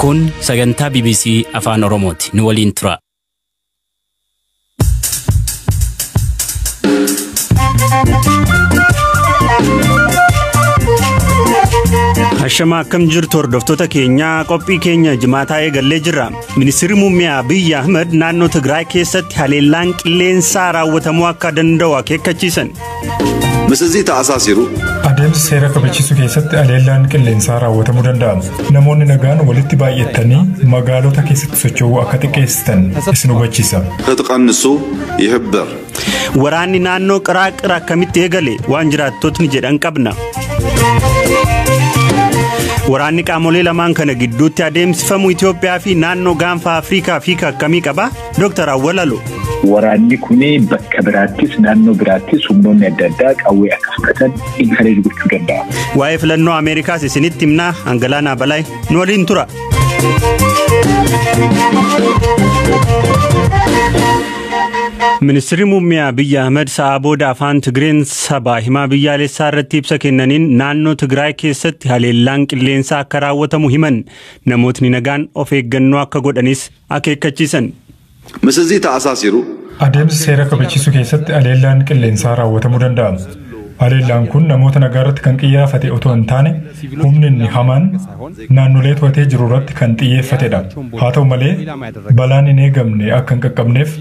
Kun sagantaa BBC Afaan Oromooti. Nu waliin tura. Hashama akkam jirtu hordoftoota keenya qophii keenya jimaataa eegallee jirra. Ministeerri muummee Abiy Ahmed naannoo Tigraay keessatti haleellaan qilleensaa raawwatamuu akka danda'u akeekkachiisan. Misizii ta'asaasiru adeemsa seera kabachiisuu keessatti haleellaan qilleensaa raawwatamuu danda'a. Namoonni nagaan walitti baay'atanii magaalota keessatti socho'uu akka xiqqeessitan isin hubachiisa. Taqannisu yihibbar. Waraanni naannoo Qiraaqir akkamitti eegale waan jiraattotni jedhan qabna. Waraanni qaamolee lamaan kana gidduutti adeemsifamu Itoophiyaa fi naannoo gaanfa Afrikaa fi akkamii qaba? Dr. Awwalalu. Waraanni kuni bakka biraattis naannoo biraattis humnoonni adda addaa qawwee akka fudhatan inkareej gochuu danda'a. Waa'ee filannoo Ameerikaas isinitti himnaa Angalaanaa Balaay nu waliin tura. Ministeerri muummee Abiy Ahmed sa'a booda afaan Tigreen sabaa himaa biyyaalessaa irratti ibsa kennaniin naannoo Tigraay keessatti haleellaan qilleensaa akka raawwatamu himan namootni nagaan of eeggannoo akka godhanis akeekkachiisan. Misizii ta'asaasiru adeemsa seera kabachiisuu keessatti haleellaan qilleensaa raawwatamuu danda'a. Haleellaan kun namoota nagaa irratti kan xiyyeeffate otoo hin taane humni inni hamaan naannolee to'atee jiru irratti kan xiyyeeffatedha. Haa ta'u malee balaan hin eegamne akka hin qaqqabneef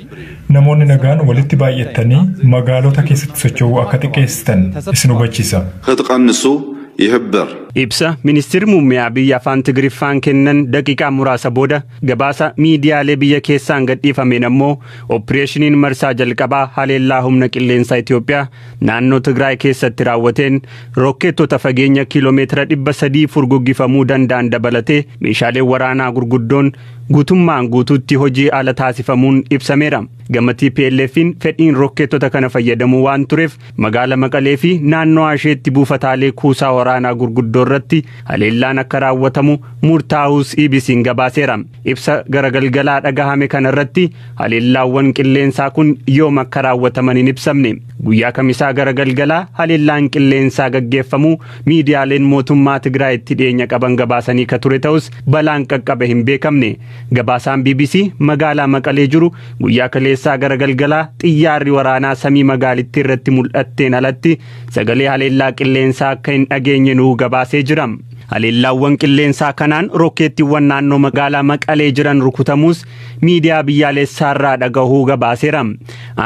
namoonni nagaan walitti baay'atanii magaalota keessatti socho'uu akka xiqqeessitan isin hubachiisa. Taqannisu yihibbar. Ibsa ministeerri muummee Abiy afaan Tigriffaan kennan daqiiqaa muraasa booda gabaasa miidiyaalee biyya keessaan gadhiifameen ammoo opereeshiniin marsaa jalqabaa haleellaa humna qilleensaa Itoophiyaa naannoo Tigraay keessatti raawwateen rokkeettota fageenya kiiloomeetira 300 furguggifamuu danda'an dabalatee meeshaalee waraanaa gurguddoon guutummaan guutuutti hojii ala taasifamuun ibsameera. Gamatti PLF'n fedhiin rokkeettota kana fayyadamuu waan tureef magaala Maqalee fi naannoo asheetti buufataalee kuusaa waraanaa gurguddoo irratti haleellaan akka raawwatamu murtaa'uus EBC'n gabaaseera. Ibsa garagalgalaa dhagahame kana irratti haleellaawwan qilleensaa kun yoom akka raawwataman hin ibsamne. Guyyaa kamisaa garagalgalaa haleellaan qilleensaa gaggeeffamu miidiyaaleen mootummaa Tigraayitti dhiyeenya qaban gabaasanii ka ture ta'us balaan qaqqabe hin beekamne. Gabaasaan BBC magaalaa Maqalee jiru guyyaa kaleessaa garagalgalaa xiyyaarri waraanaa samii magaalittii irratti mul'atteen alatti sagalee haleellaa qilleensaa akka hin dhageenye nuu gabaasee jira. Haleellaawwan qilleensaa kanaan rokkeettiiwwan naannoo magaalaa Maqalee jiran rukutamuus miidiyaa biyyaalessaarraa dhagahuu gabaaseera.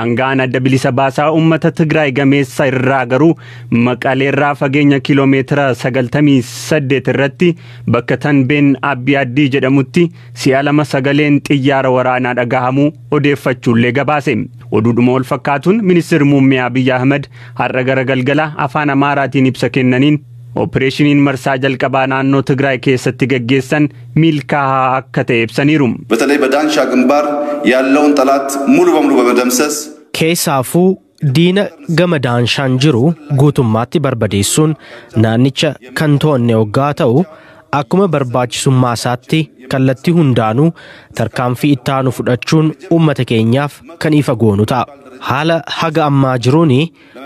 Aangaan adda bilisa baasaa uummata Tigraay gameessa irraa garuu Maqaleerraa fageenya kiiloomeetira 98 irratti bakka Tanbeen Abiyaaddii jedhamutti si'a lama sagaleen xiyyaara waraanaa dhagahamuu odeeffachuullee gabaase. Oduudhuma wal fakkaatuun ministeerri muummee Abiy Ahmed har'a garagalgalaa afaan Amaaraatiin ibsa kennaniin opereeshiniin marsaa jalqabaa naannoo Tigraay keessatti gaggeessan milkaa'aa akka ta'e ibsaniiru. በተለይ በዳንሻ ግንባር ያለውን ጠላት ሙሉ በሙሉ በመደምሰስ keessaafuu diina gama daanshaan jiru guutummaatti barbadeessuun naannicha kan to'anne hoggaa ta'u akkuma barbaachisummaa isaatti kallattii hundaanuu tarkaanfii ittaanu fudhachuun uummata keenyaaf kan ifa goonu ta'a. Haala haga ammaa jiruun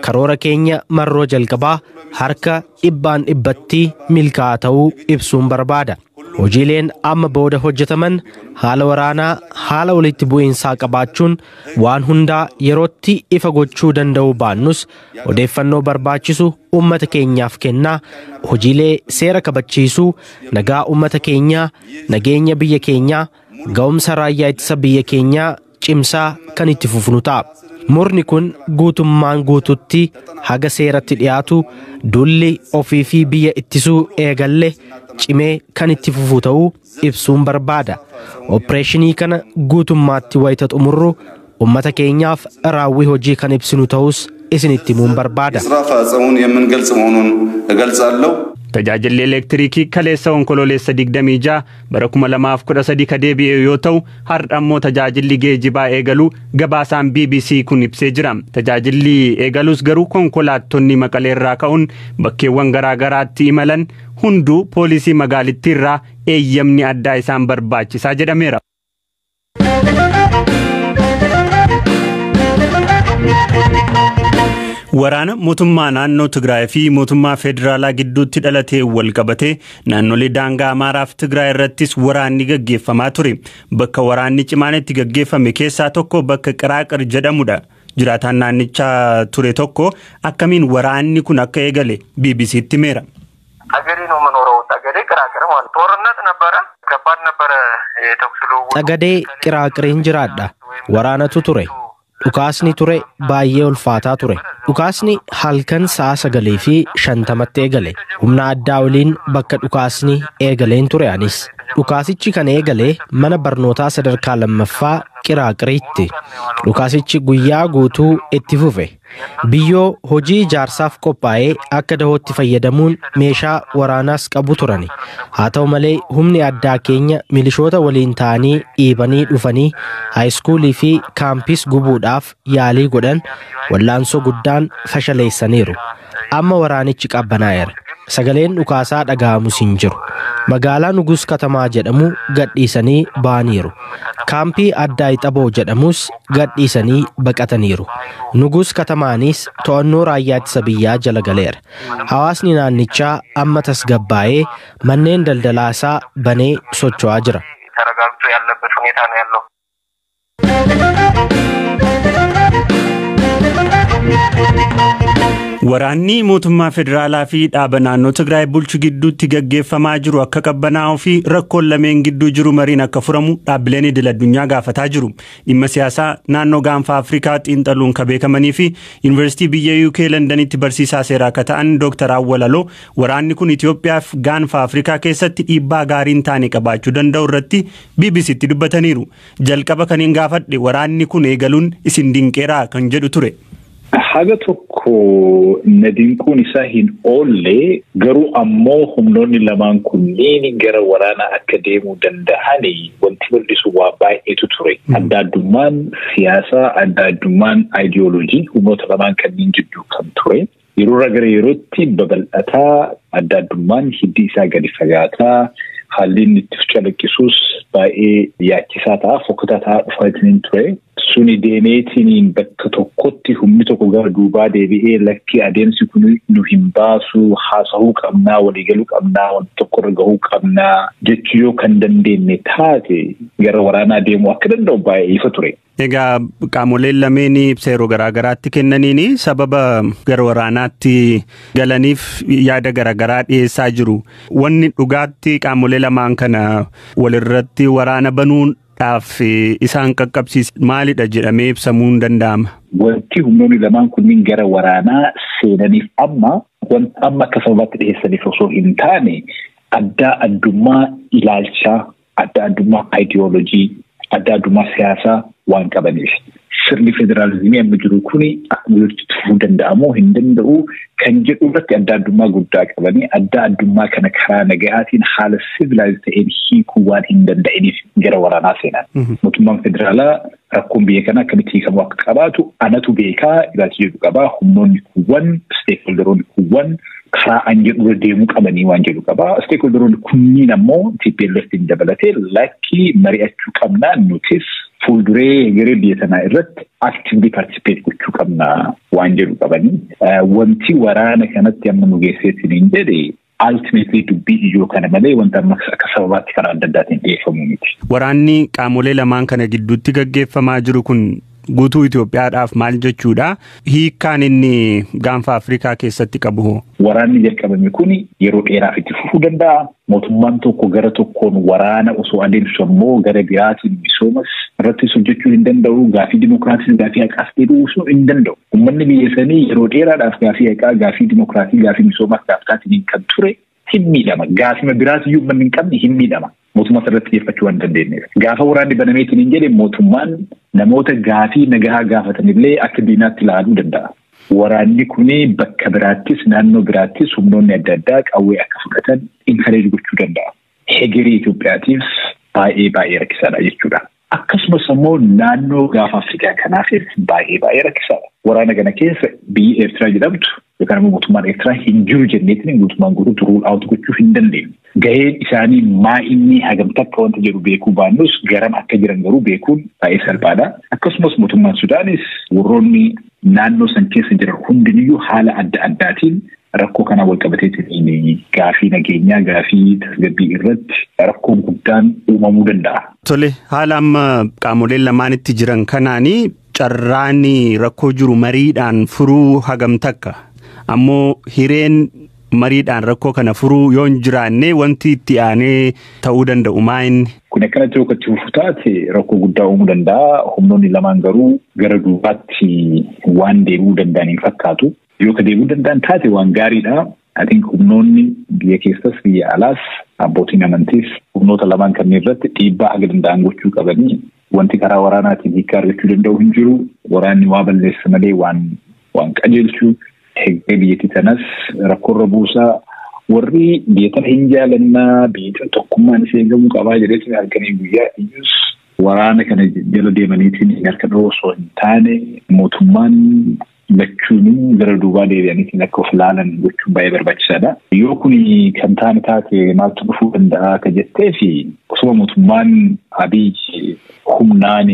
karoora keenya marroo jalqabaa harka 100% milkaa'aa ta'uu ibsuun barbaada. Hojiileen amma booda hojjetaman haala waraanaa haala walitti bu'iinsaa qabaachuun waan hundaa yerootti ifa gochuu danda'uu baannus odeeffannoo barbaachisu uummata keenyaaf kennaa hojiilee seera kabachiisuu nagaa uummata keenyaa nageenya biyya keenyaa ga'umsa raayyaa ittisa biyya keenyaa cimsaa kan itti fufnu ta'a. Murni kun guutummaan guututti haga seeratti dhiyaatu dulli ofii fi biyya ittisuu eegalle cimee kan itti fufu ta'uu ibsuun barbaada. Opereeshinii kana guutummaatti wayita xumurru uummata keenyaaf raawwii hojii kan ibsinu ta'us isinitti himuun barbaada. Tajaajilli elektirikii kaleessa onkololeessa 26 bara 2013 ka deebi'e yoo ta'u har'a ammoo tajaajilli geejibaa eegaluu gabaasaan BBC kun ibsee jira. Tajaajilli eegaluus garuu konkolaattonni Maqaleerraa ka'uun bakkeewwan garaagaraatti imalan hunduu poolisii magaalittiirraa eeyyamni addaa isaan barbaachisaa jedhameera. Waraana mootummaa naannoo Tigraay fi mootummaa federaalaa gidduutti dhalatee wal qabatee naannolee daangaa Amaaraa fi Tigraay irrattis waraanni gaggeeffamaa ture. Bakka waraanni cimaan itti gaggeeffame keessaa tokko bakka Qiraaqir jedhamudha. Jiraataan naannichaa ture tokko akkamiin waraanni kun akka eegale BBC'tti himeera. Xagadee Qiraaqiriin jiraadha. Waraanatu ture. Dhukaasni ture baay'ee ulfaataa ture. Dhukaasni halkan sa'a 9:50 eegale. Humna addaa waliin bakka dhukaasni eegaleen ture anis. Dhukaasichi kan eegale mana barnootaa sadarkaa lammaffaa Qiraaqiriitti. Dhukaasichi guyyaa guutuu itti fufe. Biyyoo hojii ijaarsaaf qophaa'ee akka dahootti fayyadamuun meeshaa waraanaas qabu turani. Haa ta'u malee humni addaa keenya milishoota waliin ta'anii dhiibanii dhufanii haayiskuulii fi kaampis gubuudhaaf yaalii godhan wallaansoo guddaan fashaleessaniiru. Amma waraanichi qabbanaa'eera. Sagaleen dhukaasaa dhaga'amus hin jiru. Magaalaa Nugus Katamaa jedhamu gadhiisanii ba'aniiru. Kaampii addaa Ixaboo jedhamus gadhiisanii baqataniiru. Nugus Katamaanis to'annoo raayyaa ittisa biyyaa jala galeera. Hawaasni naannichaa amma tasgabbaa'ee manneen daldalaasaa banee socho'aa jira. Waraanni mootummaa federaalaa fi dhaaba naannoo Tigraay bulchu gidduutti gaggeeffamaa jiru akka qabbanaa'uu fi rakkoon lameen gidduu jiru mariin akka furamu dhaabbileen idil-addunyaa gaafataa jiru. Dhimma siyaasaa naannoo gaanfa Afrikaa xiinxaluun kan beekamanii fi Yuunivarsiitii biyya UK Londanitti barsiisaa seeraa akka ta'an Dr. Awwalaloo waraanni kun Itoophiyaaf gaanfa Afrikaa keessatti dhiibbaa gaarii hin taane qabaachuu danda'u irratti BBC'tti dubbataniiru. Jalqaba kaniin gaafadhe waraanni kun eegaluun isin dinqeeraa kan jedhu ture. Haga tokko nadiinquun isaa hin oolle garuu ammoo humnoonni lamaan kunneen gara waraanaa akka deemuu danda'ani wanti mul'isu waa baay'eetu ture. Adda addummaan siyaasaa, adda addummaan aayidiyooloojii humnoota lamaan kanneen jidduu kan ture. Yeroo gara yerootti babal'ataa adda addummaan hiddi isaa gadi fagaataa haalli inni itti calaqqisuus baay'ee yaachisaa ta'a, fokkataa ta'a dhufaatiin ture. Suni deemeetiin bakka tokkotti humni tokko gara duubaa deebi'ee lakki adeemsi kun nu hin baasu haasa'uu qabnaa waliigaluu qabnaa wanti tokko irra gahuu qabnaa jechuu yoo kan dandeenye taate gara waraanaa deemuu akka danda'u baay'ee ifa ture. Egaa qaamoleen lameen ibsa yeroo garaagaraatti kennaniin sababa gara waraanaatti galaniif yaada garaagaraa dhiyeessaa jiru. Wanni dhugaatti qaamolee lamaan kana walirratti waraana banuun isaan qaqqabsiis maalidha jedhamee ibsamuu hin danda'ama. Wanti humnoonni lamaan kunniin gara waraanaa seenaniif amma akka sababaatti dhiyeessaniif osoo hin taane adda addummaa ilaalchaa, adda addummaa aayidiyooloojii, adda addummaa siyaasaa waan qabaniif. Sirni federaalizimii amma jiru kuni akkuma fufuu danda'amoo hin danda'u kan jedhu irratti adda addummaa guddaa qabanii adda addummaa kana karaa nagahaatiin haala sivilaayiz ta'een hiikuu waan hin danda'iniif gara waraanaa seenan. Mootummaan federaalaa rakkoon biyya kana akkamitti hiikamuu akka qabaatu anatu beekaa ilaalcha jedhu qabaa. Humnoonni kuuwwan steekholderoonni kuuwwan karaa an jedhu deemuu qabanii waan jedhu qabaa. Steekholderoonni kunniin ammoo TPLF'n dabalatee lakkii mari'achuu qabnaa nutis fuulduree garee biyya sanaa irratti actively participate gochuu qabna waan jedhu qabanii. Wanti waraana kanatti amma nu geesseetiin hin jedhe ultimately dubbii ijoo kana malee wanta amma akka sababaatti karaa adda addaatiin dhiyeeffamuu miti. Waraanni qaamolee lamaan kana gidduutti gaggeeffamaa jiru kun guutuu Itoophiyaadhaaf maal jechuudha? Hiikkaan inni gaanfa Afrikaa keessatti qabu hoo? Waraanni jalqabame kun yeroo dheeraaf itti fufuu danda'a. Mootummaan tokko gara tokkoon waraana osoo adeemsu ammoo gara biraatiin misoomas irratti hojjechuu hin danda'u. Gaafii dimokiraasii, gaafii haqaas deebisuu hin danda'u. Uummanni biyya sanii yeroo dheeraadhaaf gaafii haqaa, gaafii dimokiraasii, gaafii misoomaas gaafatatiin kan ture hin miidhama. Gaafii biraatiyyuu uummanni hin qabne hin miidhama. Mootummaa irratti xiyyeeffachuu waan dandeenyeef. Gaafa waraanni banameetiin hin jedhe mootummaan namoota gaafii nagahaa gaafatanillee akka diinaatti ilaaluu danda'a. Waraanni kuni bakka biraattis naannoo biraattis humnoonni adda addaa qawwee akka fudhatan inkareej gochuu danda'a. Hegerii Itoophiyaatiif baay'ee rakkisaadha jechuudha. akkasumas immoo naannoo gaafa Afrikaa kanaafis baay'ee rakkisaadha. Waraana kana keessa biyyi Eertiraa jedhamtu yookaan immoo mootummaan Eertiraa hin jiru jenneetiin mootummaan guutuu rule out gochuu hin dandeenye. Gaheen isaanii maa inni hagamta akka wanta jedhu beekuu baannus garam akka jiran garuu beekuun baay'ee salphaadha. Akkasumas mootummaan Sudaanis warroonni naannoo san keessa jiran hundiniyyuu haala adda addaatiin rakkoo kana wal qabateetiin gaafii nageenyaa gaafii tasgabbii irratti rakkoon guddaan uumamuu danda'a. Tole haala amma qaamoleen lamaanitti jiran kanaanii carraan rakkoo jiru mariidhaan furuu hagam takka ammoo hireen mariidhaan rakkoo kana furuu yoo hin jiraanne wanti itti aanee ta'uu danda'u maa'inni. Kun akkanatti yoo itti fufu taate rakkoo guddaa uumuu danda'a. Humnoonni lamaan garuu gara duubaatti waan deebi'uu danda'aniin fakkaatu. Yoo ka deebi'uu danda'an taate waan gaariidha. Ati humnoonni biyya keessas biyya alaas abbootiin amantiis humnoota lamaan kanneen irratti dhiibbaa haga danda'an gochuu qabanii wanti karaa waraanaatiin hiikaa argachuu danda'u hin jiru. Waraanni waa balleessa malee waan qajeelchuu hegeree biyyattii tanas rakkoorra buusaa warri biyya tana hin jaalannaa biyya tokkummaan ishee eegamuu qabaa jedheetiin halkanii guyyaa iyyus waraana kana jala deemaniitiin harka osoo hin taane mootummaan lachuun gara duubaa deebi'aniitiin akka of ilaalan gochuun baay'ee barbaachisaadha. Yoo kun kan taane taate maaltu dhufuu danda'a akka jettee fi osoo mootummaan Abiy humnaan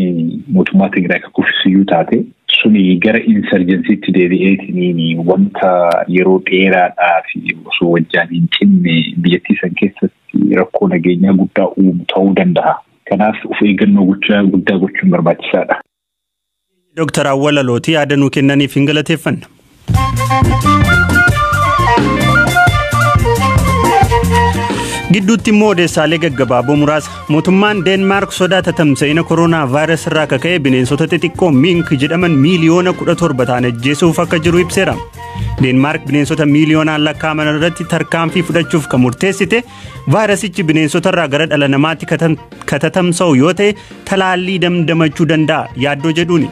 mootummaa Tigraay akka kuffisiyyuu taate suni gara insurgensiitti deebi'eetiin wanta yeroo dheeraadhaaf osoo wajjaan hin cinne biyyattii san keessatti rakkoo nageenyaa guddaa uumu ta'uu danda'a. Kanaaf of eeggannoo guddaa gochuun barbaachisaadha. Dr. Awwala Lootii yaada nuu kennaniif hin galateeffanna. Gidduutti immoo odeessaalee gaggabaaboo muraasa mootummaan Deenmaark sodaa tamsa'ina koronaa vaayirasii irraa ka'ee bineensota xixiqqoo mink jedhaman miiliyoona 17 ta'an ajjeesuuf akka jiru ibseera. Deenmaark bineensota miiliyoonaan lakkaa'aman irratti tarkaanfii fudhachuuf kan murteessite vaayirasichi bineensota irraa gara dhala namaatti katatamsa'u yoo ta'e talaallii damdamachuu danda'a yaaddoo jedhuuni.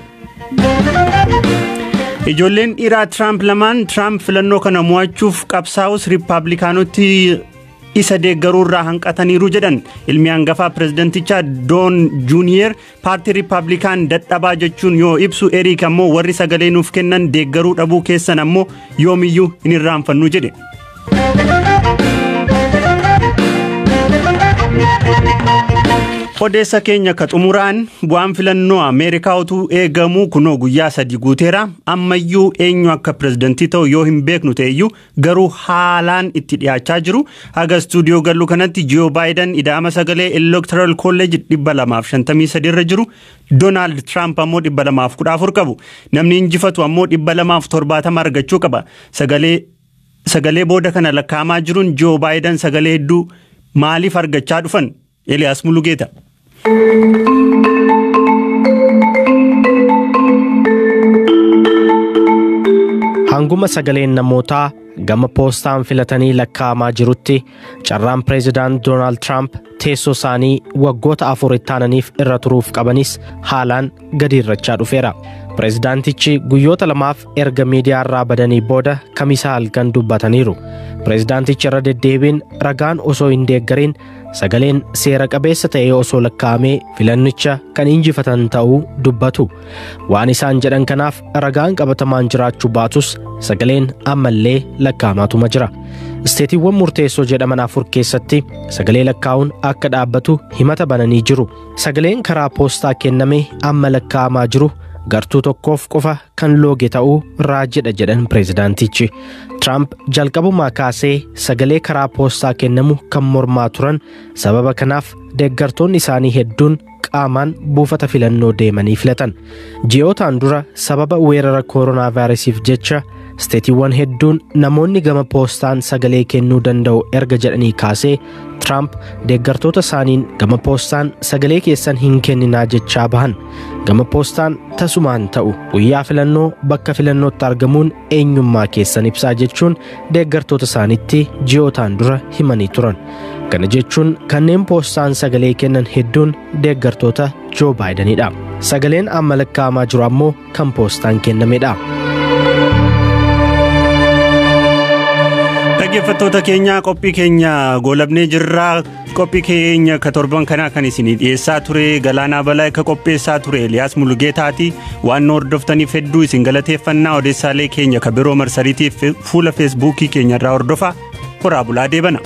Ijoolleen dhiiraa Trump lamaan Trump filannoo kana mo'achuuf qabsaa'us Riippaabilikaanoti isa deeggaruurraa hanqataniiru jedhan ilmi hangafaa pirezidantichaa Don Junior paartii Riippaabilikaan dadhabaa jechuun yoo ibsu Eriik ammoo warri sagalee nuuf kennan deeggaruu dhabuu keessan ammoo yoomiyyuu hin irraanfannu jedhe. Odeessa keenya ka xumuraan bu'aan filannoo Ameerikaa utuu eegamu kunoo guyyaa 3 guuteera ammayyuu eenyu akka pirezidantii ta'u yoo hin beeknu ta'eyyuu garuu haalaan itti dhiyaachaa jiru haga stuudiyoo gallu kanatti Joe Biden ida'ama sagalee Electoral College 253 irra jiru Donald Trump ammoo 214 qabu namni injifatu ammoo 270 argachuu qaba sagalee booda kana lakkaa'amaa jiruun Joe Biden sagalee hedduu maaliif argachaa dhufan Elias Mulugeeta. Hanguma sagaleen namootaa gama poostaan filatanii lakkaa'amaa jirutti carraan pireezidaant Doonaald Tiraamp teessoo isaanii waggoota 4 itti aananiif irra turuuf qabanis haalaan gadi irrachaa dhufeera. Pireezidaantichi guyyoota 2 erga miidiyaa irraa badanii booda kamisaa halkan dubbataniiru. Pireezidaantichi irra deddeebiin ragaan osoo hin deeggarin sagaleen seera qabeessa ta'ee osoo lakkaa'amee filannicha kan injifatan ta'uu dubbatu. Waan isaan jedhan kanaaf ragaan qabatamaan jiraachuu baatus sagaleen ammallee lakkaa'amaatuma jira. Isteetiiwwan murteessoo jedhaman 4 keessatti sagalee lakkaa'uun akka dhaabbatu himata bananii jiru. Sagaleen karaa poostaa kenname amma lakkaa'amaa jiru gartuu tokkoof qofa kan looge ta'uu raajidha jedhan pireezidaantichi. Trump jalqabumaa kaasee sagalee karaa poostaa kennamu kan mormaa turan sababa kanaaf deeggartoonni isaanii hedduun qaamaan buufata filannoo deemanii filatan. Ji'ootaan dura sababa weerara koronaa vaayirasiif jecha isteetiiwwan hedduun namoonni gama poostaan sagalee kennuu danda'u erga jedhanii kaasee Trump deeggartoota isaaniin gama poostaan sagalee keessan hin kenninaa jechaa bahan. Gama poostaan tasumaan ta'u guyyaa filannoo bakka filannootti argamuun eenyummaa keessan ibsaa jechuun deeggartoota isaaniitti ji'ootaan dura himanii turan. Kana jechuun kanneen poostaan sagalee kennan hedduun deeggartoota Joe Bidenidha. Sagaleen amma lakkaa'amaa jiru ammoo kan poostaan kennamedha. dhaggeeffattoota keenya qophii keenya goolabnee jirraa qophii keenya ka torban kanaa kan isinii dhiyeessaa ture Galaanaa Balaa ka qopheessaa ture Eliyaas Mulugeetaati waan hordoftaniif hedduu isin galateeffannaa odeessaalee keenya ka biroo marsariitiif fuula feesbuukii keenya irraa hordofaa horaa bulaa deebana.